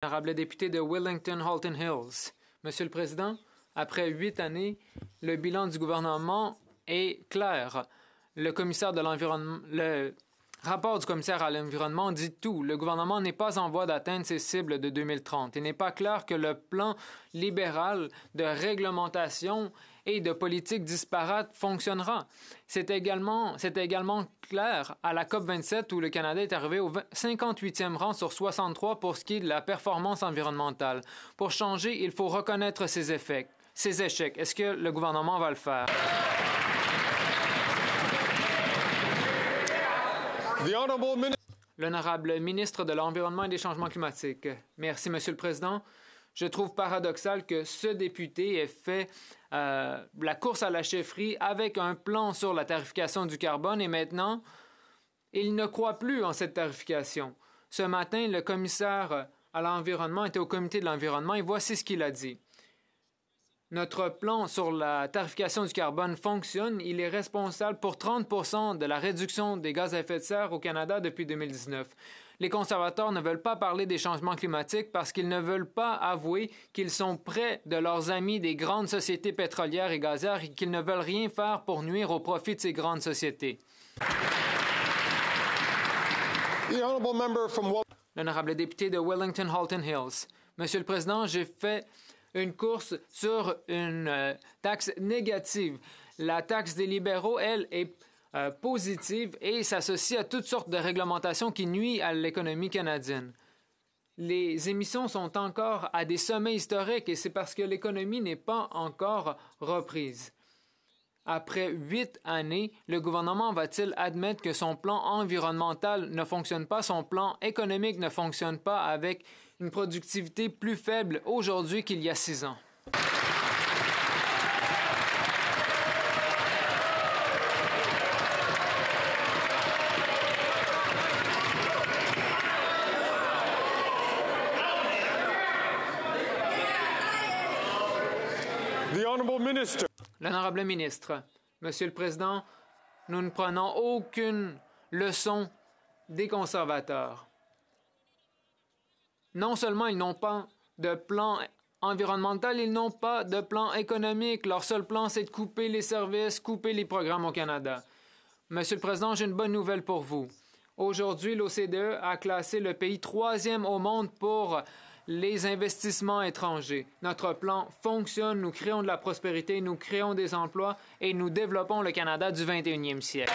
Honorable député de Wellington-Halton Hills. Monsieur le Président, après 8 années, le bilan du gouvernement est clair. Le rapport du commissaire à l'environnement dit tout. Le gouvernement n'est pas en voie d'atteindre ses cibles de 2030. Il n'est pas clair que le plan libéral de réglementation et de politique disparate fonctionnera. C'est également clair à la COP27 où le Canada est arrivé au 58e rang sur 63 pour ce qui est de la performance environnementale. Pour changer, il faut reconnaître ses échecs. Est-ce que le gouvernement va le faire? L'honorable ministre de l'Environnement et des Changements climatiques. Merci, Monsieur le Président. Je trouve paradoxal que ce député ait fait la course à la chefferie avec un plan sur la tarification du carbone et maintenant, il ne croit plus en cette tarification. Ce matin, le commissaire à l'environnement était au comité de l'environnement et voici ce qu'il a dit. Notre plan sur la tarification du carbone fonctionne. Il est responsable pour 30% de la réduction des gaz à effet de serre au Canada depuis 2019. Les conservateurs ne veulent pas parler des changements climatiques parce qu'ils ne veulent pas avouer qu'ils sont près de leurs amis des grandes sociétés pétrolières et gazières et qu'ils ne veulent rien faire pour nuire au profit de ces grandes sociétés. L'honorable député de Wellington-Halton Hills. Monsieur le Président, j'ai fait une course sur une taxe négative. La taxe des libéraux, elle, est positive et s'associe à toutes sortes de réglementations qui nuisent à l'économie canadienne. Les émissions sont encore à des sommets historiques et c'est parce que l'économie n'est pas encore reprise. Après 8 années, le gouvernement va-t-il admettre que son plan environnemental ne fonctionne pas, son plan économique ne fonctionne pas avec une productivité plus faible aujourd'hui qu'il y a 6 ans? L'honorable ministre, Monsieur le Président, nous ne prenons aucune leçon des conservateurs. Non seulement ils n'ont pas de plan environnemental, ils n'ont pas de plan économique. Leur seul plan, c'est de couper les services, couper les programmes au Canada. Monsieur le Président, j'ai une bonne nouvelle pour vous. Aujourd'hui, l'OCDE a classé le pays 3e au monde pour les investissements étrangers. Notre plan fonctionne, nous créons de la prospérité, nous créons des emplois et nous développons le Canada du 21e siècle.